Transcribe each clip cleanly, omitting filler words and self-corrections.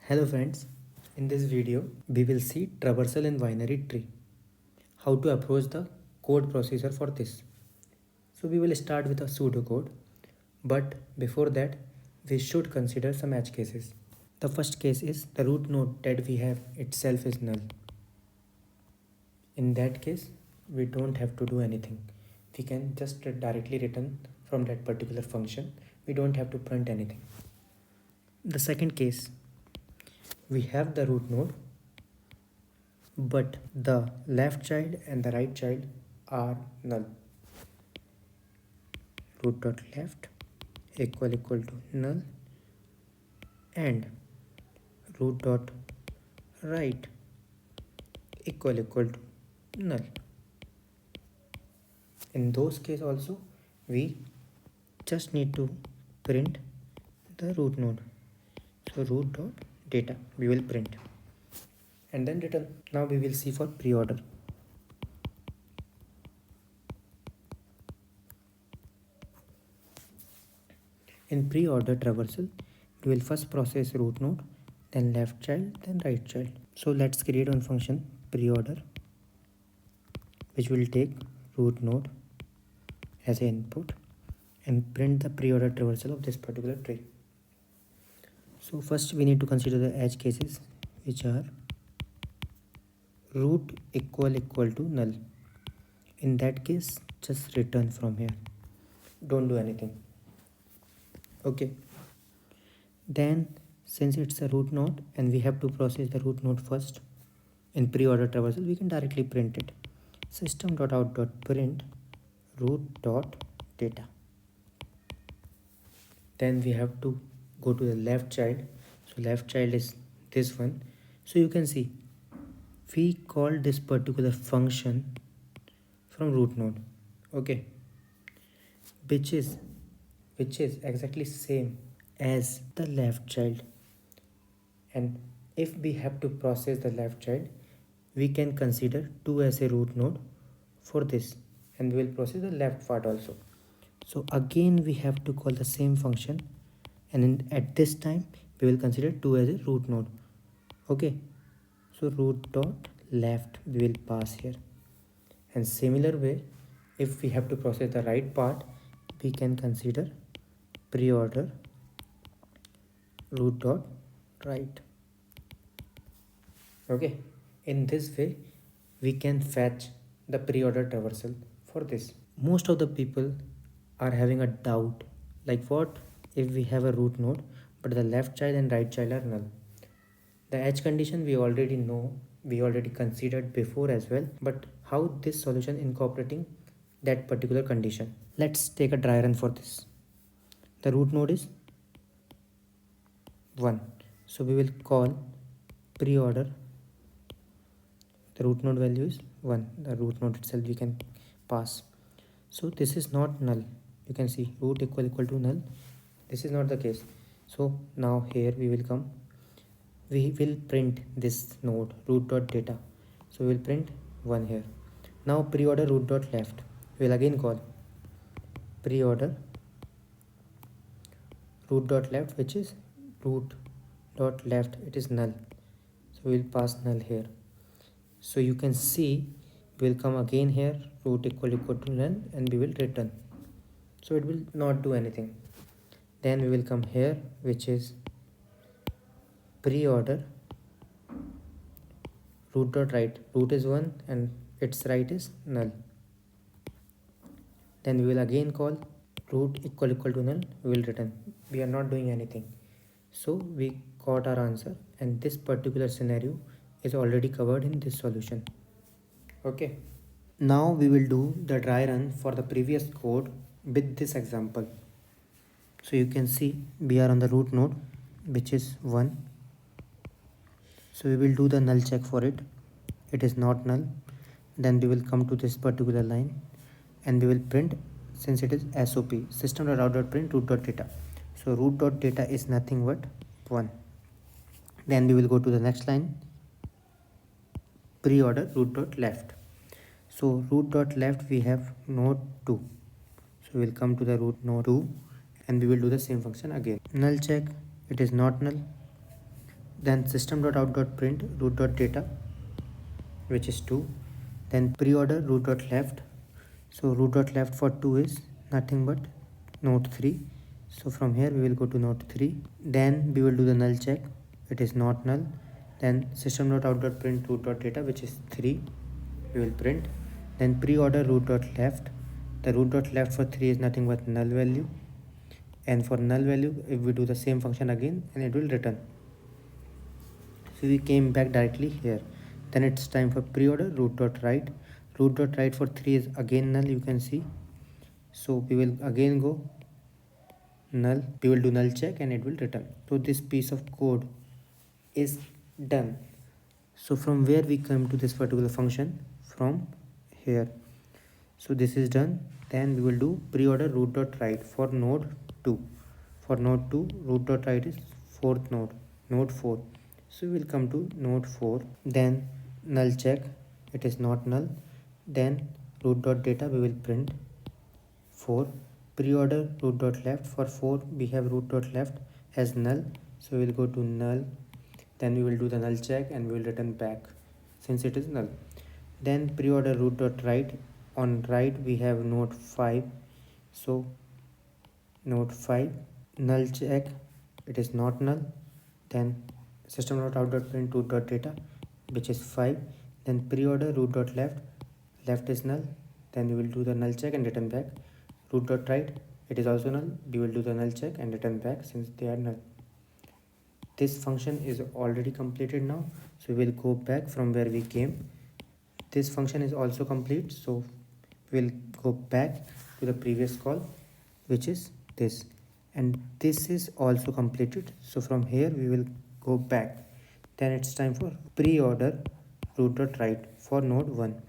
Hello friends, in this video we will see traversal in binary tree. How to approach the code procedure for this. So we will start with a pseudo code, but before that we should consider some edge cases. The first case is the root node that we have itself is null. In that case we don't have to do anything. We can just directly return from that particular function. We don't have to print anything. The second case, we have the root node, but the left child and the right child are null. Root dot left equal to null and root dot right equal to null. In those cases also we just need to print the root node. So root dot data we will print and then return. Now we will see for pre-order. In pre-order traversal, we will first process root node, then left child, then right child. So let's create one function pre-order, which will take root node as an input and print the pre-order traversal of this particular tree. So first we need to consider the edge cases, which are root equal to null. In that case, just return from here. Don't do anything. Okay. Then since it's a root node and we have to process the root node first, in pre-order traversal we can directly print it. System.out.print root.data. Then we have to go to the left child. So left child is this one. So you can see we call this particular function from root node, okay, which is exactly same as the left child. And if we have to process the left child, we can consider 2 as a root node for this, and we will process the left part also. So again we have to call the same function, and at this time we will consider 2 as a root node. Okay, so root dot left we will pass here, and similar way if we have to process the right part, we can consider pre-order root dot right. Okay, in this way we can fetch the pre-order traversal for this. Most of the people are having a doubt, like what if we have a root node but the left child and right child are null. The edge condition we already know, we already considered before as well, but how this solution incorporating that particular condition? Let's take a dry run for this. The root node is 1, so we will call pre-order. The root node value is 1, the root node itself we can pass. So this is not null. You can see root equal to null. This is not the case. So now here we will come, we will print this node root.data. So we will print 1 here. Now pre-order root.left, we will again call pre-order root.left, which is root.left, it is null. So we will pass null here. So you can see we will come again here root equal to null and we will return. So it will not do anything. Then we will come here, which is pre-order root dot right. Root is 1 and its right is null. Then we will again call root equal to null, we will return. We are not doing anything. So we got our answer, and this particular scenario is already covered in this solution. Okay, now we will do the dry run for the previous code with this example. So you can see we are on the root node, which is 1. So we will do the null check for it. It is not null. Then we will come to this particular line and we will print, since it is SOP, system.out.print root.data. So root.data is nothing but 1. Then we will go to the next line, pre-order root.left. So root.left we have node 2. So we will come to the root node 2 and we will do the same function again. Null check, it is not null. then system.out.print root.data, which is 2, then preorder root.left. So root.left for 2 is nothing but node 3. So from here we will go to node 3, then we will do the null check, it is not null, then system.out.print root.data, which is 3, we will print, then preorder root.left. The root.left for 3 is nothing but null value, and for null value if we do the same function again and it will return. So we came back directly here. Then it's time for preorder root.write. Root.write for 3 is again null, you can see. So we will again go null, we will do null check and it will return. So this piece of code is done. So from where we come to this particular function? From here. So this is done. Then we will do preorder root.write for node 2. For node 2, root.write is 4th node, node 4. So we will come to node 4, then null check, it is not null, then root.data we will print 4, preorder root.left. For 4 we have root.left as null, so we will go to null, then we will do the null check and we will return back since it is null. Then preorder root.write, on write we have node 5, so node 5 null check, it is not null, then system.out.print root.data, which is 5, then preorder root.left, left is null, then we will do the null check and return back. Root.write, it is also null, we will do the null check and return back since they are null. This function is already completed now, so we will go back from where we came. This function is also complete, so we'll go back to the previous call, which is this, and this is also completed. So from here we will go back. Then it's time for preorder root.write for node 1,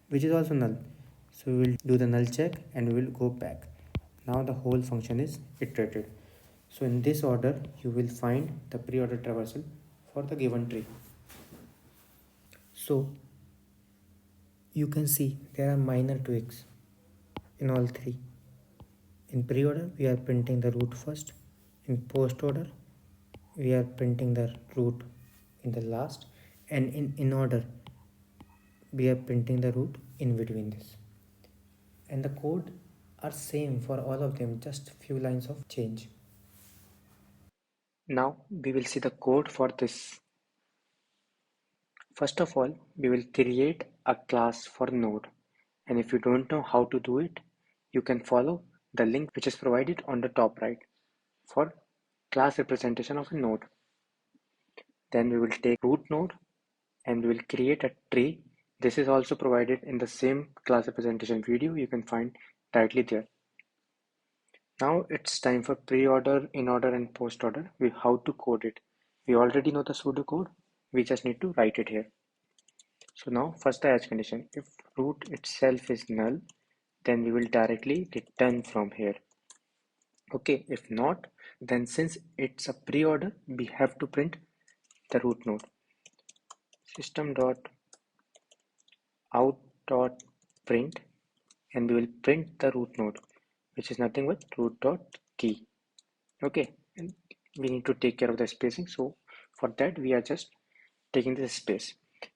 which is also null, so we will do the null check and we will go back. Now the whole function is iterated. So in this order you will find the preorder traversal for the given tree. So you can see there are minor tweaks in all three. In preorder we are printing the root first, in post order we are printing the root in the last, and in InOrder we are printing the root in between this. And the code are same for all of them, just few lines of change. Now we will see the code for this. First of all, we will create a class for node, and if you don't know how to do it, you can follow the link which is provided on the top right for class representation of a node. Then we will take root node and we will create a tree. This is also provided in the same class representation video, you can find directly there. Now it's time for preorder, InOrder and postOrder. How to code it. We already know the pseudo code, we just need to write it here. So now first the else condition, if root itself is null, then we will directly return from here. Okay, if not, then since it's a preorder, we have to print the root node. System dot out dot print, and we will print the root node, which is nothing but root dot key. Okay, and we need to take care of the spacing, so for that we are just taking this space.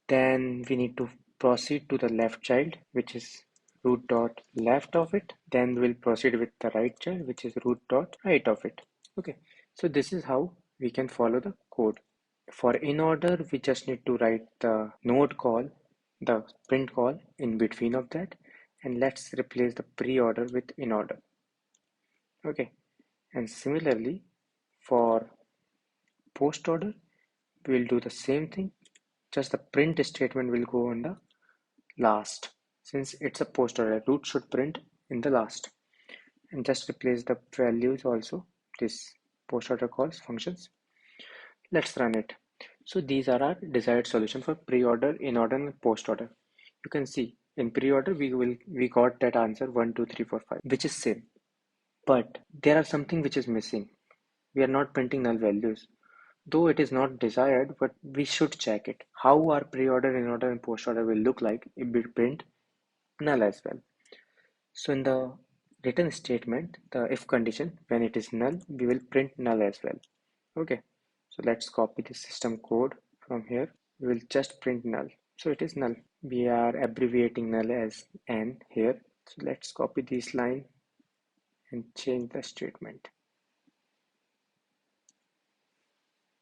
Then we need to proceed to the left child, which is root dot left of it. Then we will proceed with the right child, which is root dot right of it. Okay, so this is how we can follow the code. For InOrder, we just need to write the node call, the print call in between of that, and let's replace the preorder with InOrder. Okay, and similarly for post order, we will do the same thing, just the print statement will go on the last. Since it's a post order, root should print in the last, and just replace the values also, this post order calls functions. Let's run it. So these are our desired solution for pre-order, in-order and post-order. You can see in pre-order we got that answer 1, 2, 3, 4, 5, which is same. But there are something which is missing. We are not printing null values. Though it is not desired, but we should check it. How our pre-order, in-order and post-order will look like if we print null as well. So in the return statement, the if condition, when it is null, we will print null as well. Okay. So let's copy the system code from here. We will just print null. So it is null. We are abbreviating null as n here. So let's copy this line and change the statement.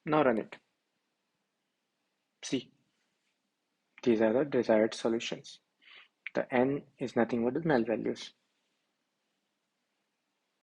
Now run it. See, these are the desired solutions. The n is nothing but the null values.